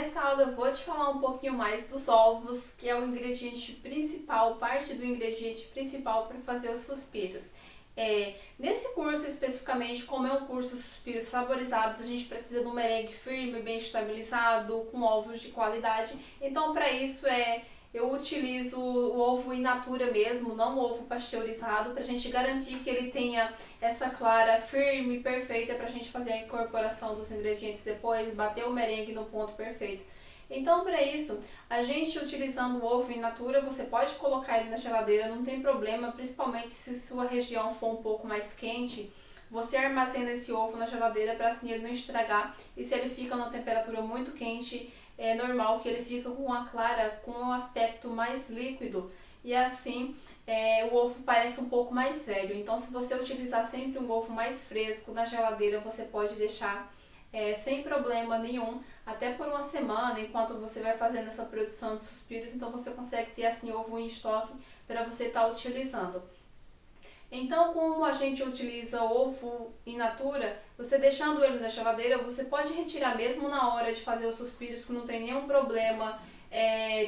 nessa aula eu vou te falar um pouquinho mais dos ovos, que é o ingrediente principal, parte do ingrediente principal para fazer os suspiros. Nesse curso especificamente, como é um curso de suspiros saborizados, a gente precisa de um merengue firme, bem estabilizado, com ovos de qualidade. Então, para isso, eu utilizo o ovo in natura mesmo, não o ovo pasteurizado, para a gente garantir que ele tenha essa clara firme, perfeita, para a gente fazer a incorporação dos ingredientes depois, bater o merengue no ponto perfeito. Então, para isso, a gente utilizando o ovo in natura, você pode colocar ele na geladeira, não tem problema, principalmente se sua região for um pouco mais quente. Você armazena esse ovo na geladeira para assim ele não estragar, e se ele fica numa temperatura muito quente, é normal que ele fica com a clara com um aspecto mais líquido e assim o ovo parece um pouco mais velho. Então, se você utilizar sempre um ovo mais fresco na geladeira, você pode deixar sem problema nenhum, até por uma semana, enquanto você vai fazendo essa produção de suspiros. Então você consegue ter assim ovo em estoque para você estar utilizando. Então, como a gente utiliza ovo in natura, você deixando ele na geladeira, você pode retirar mesmo na hora de fazer os suspiros, que não tem nenhum problema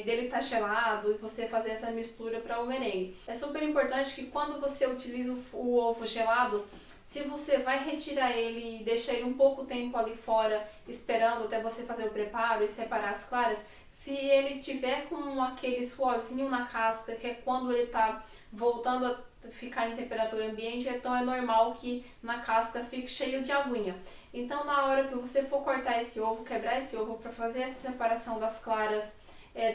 dele estar gelado, e você fazer essa mistura para o merengue. É super importante que quando você utiliza o ovo gelado, se você vai retirar ele e deixar ele um pouco tempo ali fora, esperando até você fazer o preparo e separar as claras, se ele tiver com aquele suorzinho na casca, que é quando ele está voltando a ficar em temperatura ambiente, então é normal que na casca fique cheio de aguinha. Então, na hora que você for cortar esse ovo, quebrar esse ovo para fazer essa separação das claras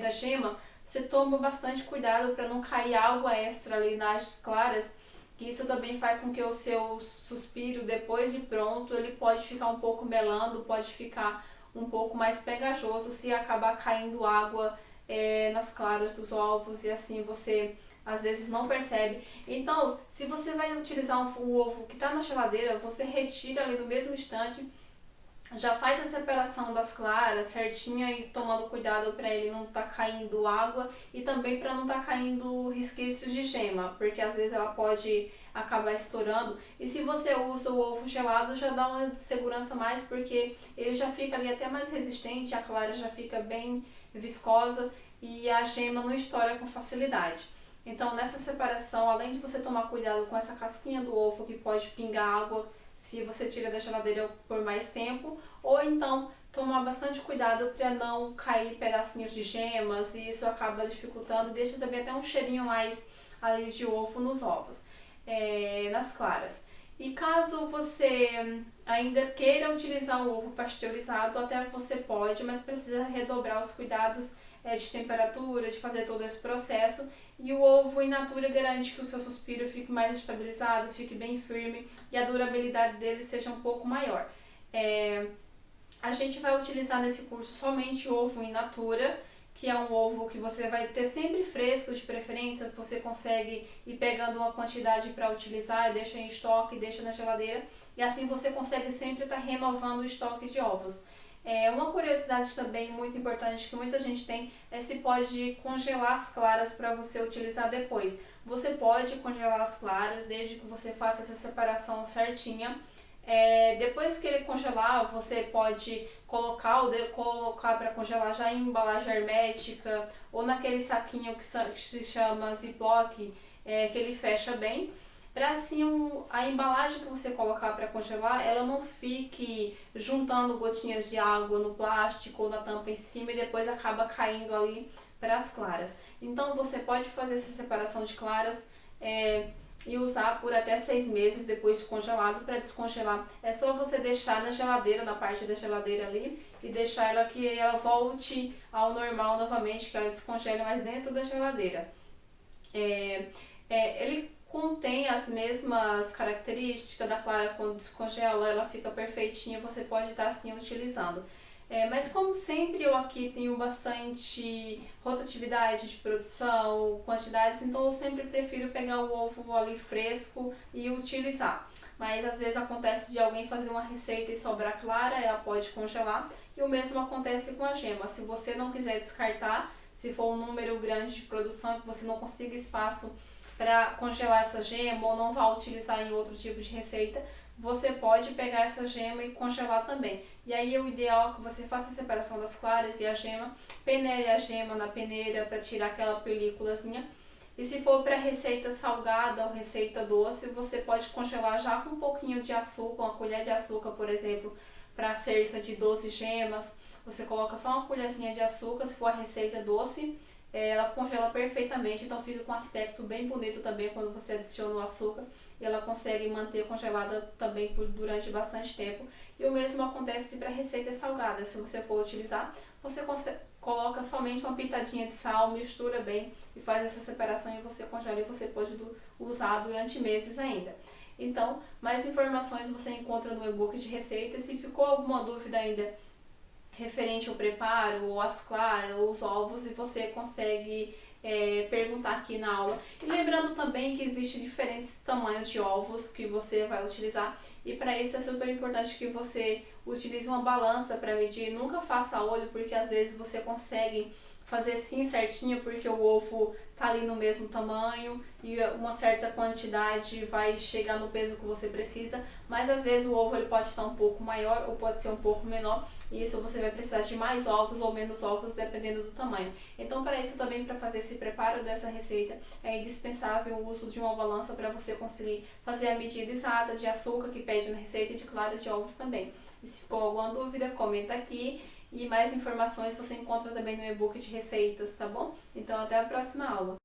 da gema, você toma bastante cuidado para não cair água extra ali nas claras, que isso também faz com que o seu suspiro, depois de pronto, ele pode ficar um pouco melando, pode ficar um pouco mais pegajoso se acabar caindo água nas claras dos ovos, e assim você às vezes não percebe. Então, se você vai utilizar o ovo que está na geladeira, você retira ali no mesmo instante, já faz a separação das claras certinha e tomando cuidado para ele não estar caindo água e também para não estar caindo resquícios de gema, porque às vezes ela pode acabar estourando. E se você usa o ovo gelado, já dá uma segurança mais, porque ele já fica ali até mais resistente, a clara já fica bem viscosa e a gema não estoura com facilidade. Então, nessa separação, além de você tomar cuidado com essa casquinha do ovo que pode pingar água se você tira da geladeira por mais tempo, ou então tomar bastante cuidado para não cair pedacinhos de gemas, e isso acaba dificultando e deixa também até um cheirinho mais ali de ovo nos ovos, nas claras. E caso você ainda queira utilizar o ovo pasteurizado, até você pode, mas precisa redobrar os cuidados de temperatura, de fazer todo esse processo. E o ovo in natura garante que o seu suspiro fique mais estabilizado, fique bem firme e a durabilidade dele seja um pouco maior. A gente vai utilizar nesse curso somente ovo in natura, que é um ovo que você vai ter sempre fresco, de preferência, que você consegue ir pegando uma quantidade para utilizar e deixa em estoque, deixa na geladeira, e assim você consegue sempre estar renovando o estoque de ovos. Uma curiosidade também muito importante que muita gente tem é se pode congelar as claras para você utilizar depois. Você pode congelar as claras desde que você faça essa separação certinha. Depois que ele congelar, você pode colocar para congelar já em embalagem hermética ou naquele saquinho que se chama Ziploc, que ele fecha bem, para assim a embalagem que você colocar para congelar, ela não fique juntando gotinhas de água no plástico ou na tampa em cima e depois acaba caindo ali para as claras. Então você pode fazer essa separação de claras e usar por até 6 meses depois de congelado. Para descongelar é só você deixar na geladeira, na parte da geladeira ali, e deixar ela que ela volte ao normal novamente, que ela descongele mais dentro da geladeira. Ele contém as mesmas características da clara. Quando descongela, ela fica perfeitinha, você pode estar assim utilizando. Mas como sempre eu aqui tenho bastante rotatividade de produção, quantidades, então eu sempre prefiro pegar o ovo ali fresco e utilizar. Mas às vezes acontece de alguém fazer uma receita e sobrar clara, ela pode congelar, e o mesmo acontece com a gema. Se você não quiser descartar, se for um número grande de produção que você não consiga espaço para congelar essa gema ou não vai utilizar em outro tipo de receita, você pode pegar essa gema e congelar também. E aí o ideal é que você faça a separação das claras e a gema, peneire a gema na peneira para tirar aquela películazinha. E se for para receita salgada ou receita doce, você pode congelar já com um pouquinho de açúcar, uma colher de açúcar, por exemplo, para cerca de 12 gemas. Você coloca só uma colherzinha de açúcar, se for a receita doce, ela congela perfeitamente, então fica com um aspecto bem bonito também quando você adiciona o açúcar. E ela consegue manter congelada também durante bastante tempo. E o mesmo acontece para receitas salgadas. Se você for utilizar, você coloca somente uma pitadinha de sal, mistura bem e faz essa separação e você congela e você pode usar durante meses ainda. Então, mais informações você encontra no e-book de receitas. Se ficou alguma dúvida ainda referente ao preparo, ou as claras, ou os ovos, e você consegue perguntar aqui na aula. E lembrando também que existem diferentes tamanhos de ovos que você vai utilizar, e para isso é super importante que você utilize uma balança para medir. Nunca faça a olho, porque às vezes você consegue fazer sim certinho, porque o ovo tá ali no mesmo tamanho e uma certa quantidade vai chegar no peso que você precisa, mas às vezes o ovo ele pode estar um pouco maior ou pode ser um pouco menor, e isso você vai precisar de mais ovos ou menos ovos dependendo do tamanho. Então, para isso também, para fazer esse preparo dessa receita, é indispensável o uso de uma balança para você conseguir fazer a medida exata de açúcar que pede na receita e de clara de ovos também. E se for alguma dúvida, comenta aqui. E mais informações você encontra também no e-book de receitas, tá bom? Então, até a próxima aula!